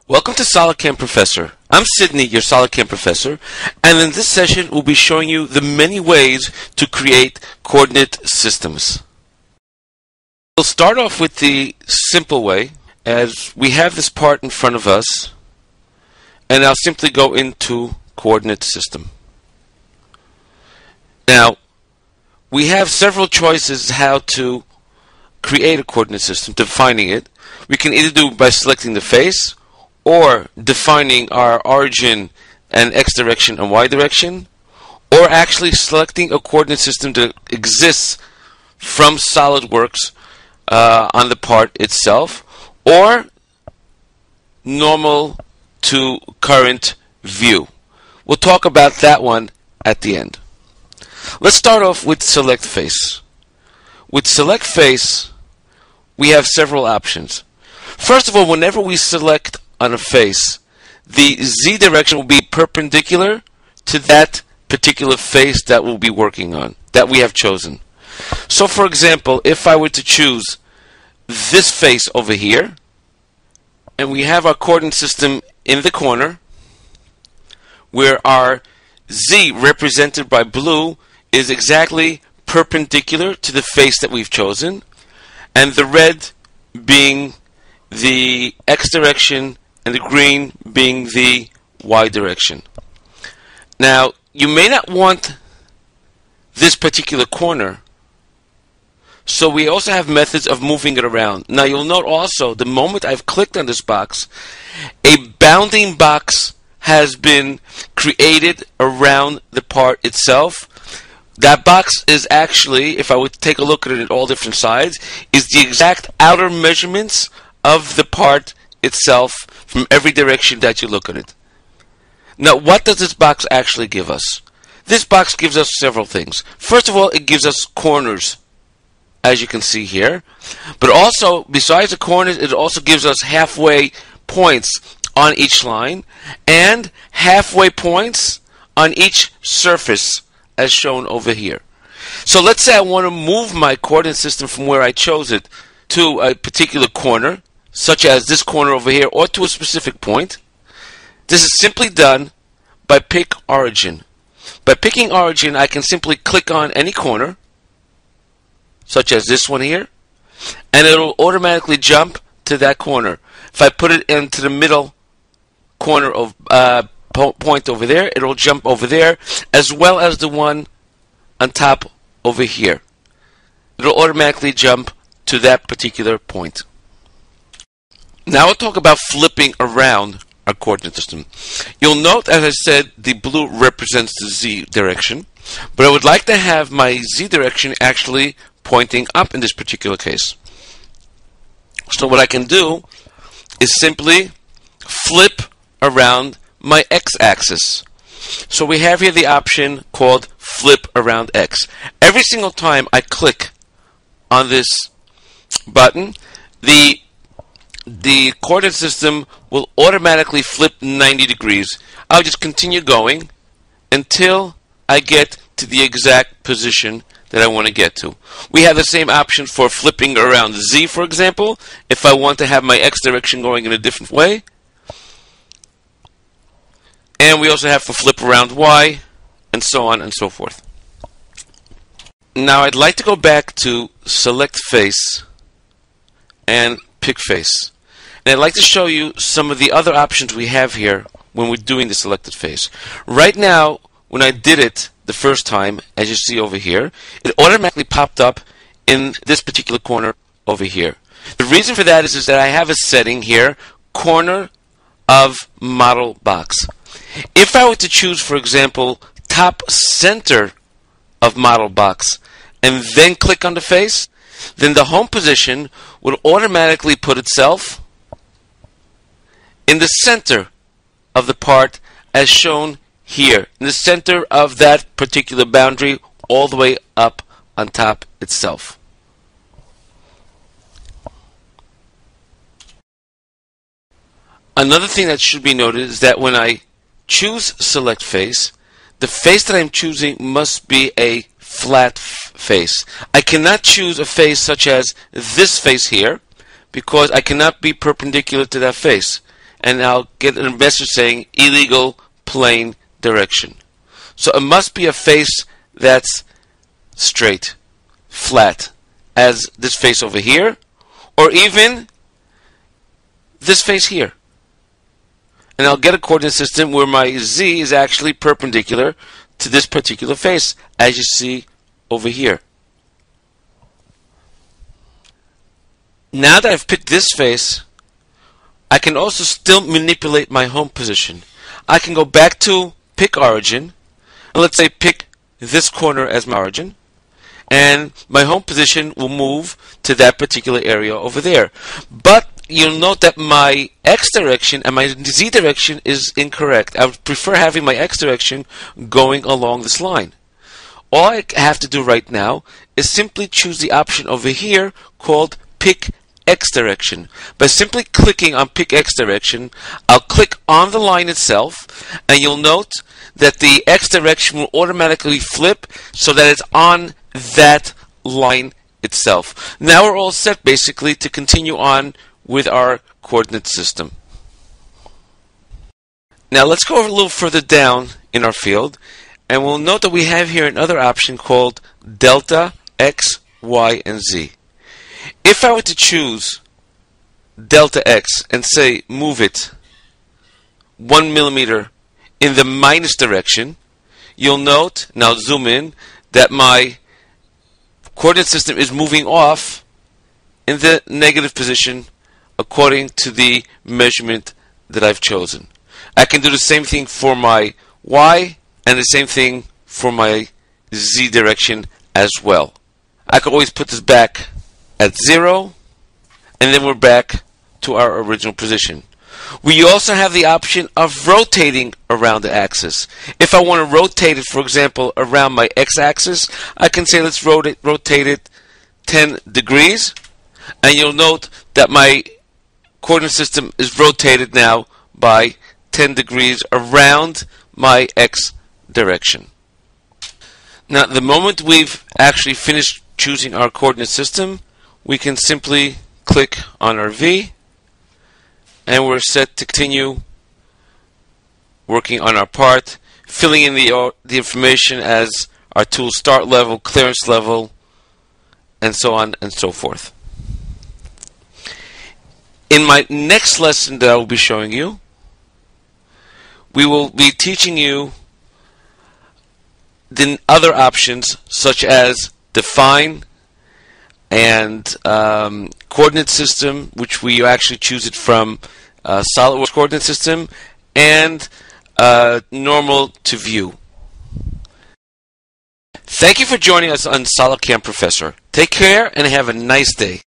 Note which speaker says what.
Speaker 1: Welcome to SolidCAM Professor. I'm Sydney, your SolidCAM Professor, and in this session we'll be showing you the many ways to create coordinate systems. We'll start off with the simple way, as we have this part in front of us, and I'll simply go into coordinate system. Now, we have several choices how to create a coordinate system, defining it. We can either do it by selecting the face, or defining our origin and x direction and y direction, or actually selecting a coordinate system that exists from SolidWorks on the part itself, or normal to current view. We'll talk about that one at the end. Let's start off with select face. With select face, we have several options. First of all, whenever we select on a face, the Z direction will be perpendicular to that particular face that we'll be working on, that we have chosen. So for example, if I were to choose this face over here, and we have our coordinate system in the corner, where our Z represented by blue is exactly perpendicular to the face that we've chosen, and the red being the X direction and the green being the Y direction. Now, you may not want this particular corner, so we also have methods of moving it around. Now, you'll note also, the moment I've clicked on this box, a bounding box has been created around the part itself. That box is actually, if I would take a look at it at all different sides, is the exact outer measurements of the part itself from every direction that you look at it. Now, what does this box actually give us? This box gives us several things. First of all, it gives us corners, as you can see here. But also, besides the corners, it also gives us halfway points on each line and halfway points on each surface, as shown over here. So let's say I want to move my coordinate system from where I chose it to a particular corner, such as this corner over here, or to a specific point. This is simply done by pick origin. By picking origin, I can simply click on any corner, such as this one here, and it'll automatically jump to that corner. If I put it into the middle corner of point over there, it'll jump over there, as well as the one on top over here. It'll automatically jump to that particular point. Now we'll talk about flipping around our coordinate system. You'll note, as I said, the blue represents the Z direction, but I would like to have my Z direction actually pointing up in this particular case. So what I can do is simply flip around my x-axis. So we have here the option called flip around x. Every single time I click on this button, the coordinate system will automatically flip 90 degrees. I'll just continue going until I get to the exact position that I want to get to. We have the same option for flipping around Z, for example, if I want to have my X direction going in a different way. And we also have for flip around Y, and so on and so forth. Now I'd like to go back to select face and pick face. And I'd like to show you some of the other options we have here when we're doing the selected face. Right now, when I did it the first time, as you see over here, it automatically popped up in this particular corner over here. The reason for that is that I have a setting here, corner of model box. If I were to choose, for example, top center of model box, and then click on the face, then the home position would automatically put itself in the center of the part as shown here, in the center of that particular boundary, all the way up on top itself. Another thing that should be noted is that when I choose select face, the face that I'm choosing must be a flat face. I cannot choose a face such as this face here, because I cannot be perpendicular to that face. and I'll get a message saying illegal plane direction. So it must be a face that's straight, flat, as this face over here, or even this face here. And I'll get a coordinate system where my z is actually perpendicular to this particular face, as you see over here. Now that I've picked this face, I can also still manipulate my home position. I can go back to pick origin, and let's say pick this corner as my origin, and my home position will move to that particular area over there. But you'll note that my x direction and my z direction is incorrect. I would prefer having my x direction going along this line. All I have to do right now is simply choose the option over here called pick x direction. By simply clicking on pick x direction, I'll click on the line itself, and you'll note that the x direction will automatically flip so that it's on that line itself. Now we're all set basically to continue on with our coordinate system. Now let's go a little further down in our field, and we'll note that we have here another option called delta x, y, and z. If I were to choose delta x and say move it 1 millimeter in the minus direction, you'll note, now zoom in, that my coordinate system is moving off in the negative position according to the measurement that I've chosen. I can do the same thing for my y and the same thing for my z direction as well. I can always put this back at 0, and then we're back to our original position. We also have the option of rotating around the axis. If I want to rotate it, for example, around my x-axis, I can say let's rotate it 10 degrees, and you'll note that my coordinate system is rotated now by 10 degrees around my x direction. Now, the moment we've actually finished choosing our coordinate system, we can simply click on our V, and we're set to continue working on our part, filling in the information as our tool start level, clearance level, and so on and so forth. In my next lesson that I will be showing you, we will be teaching you the other options such as define and coordinate system, which we actually choose it from SolidWorks coordinate system, and normal to view. Thank you for joining us on SolidCAM Professor. Take care and have a nice day.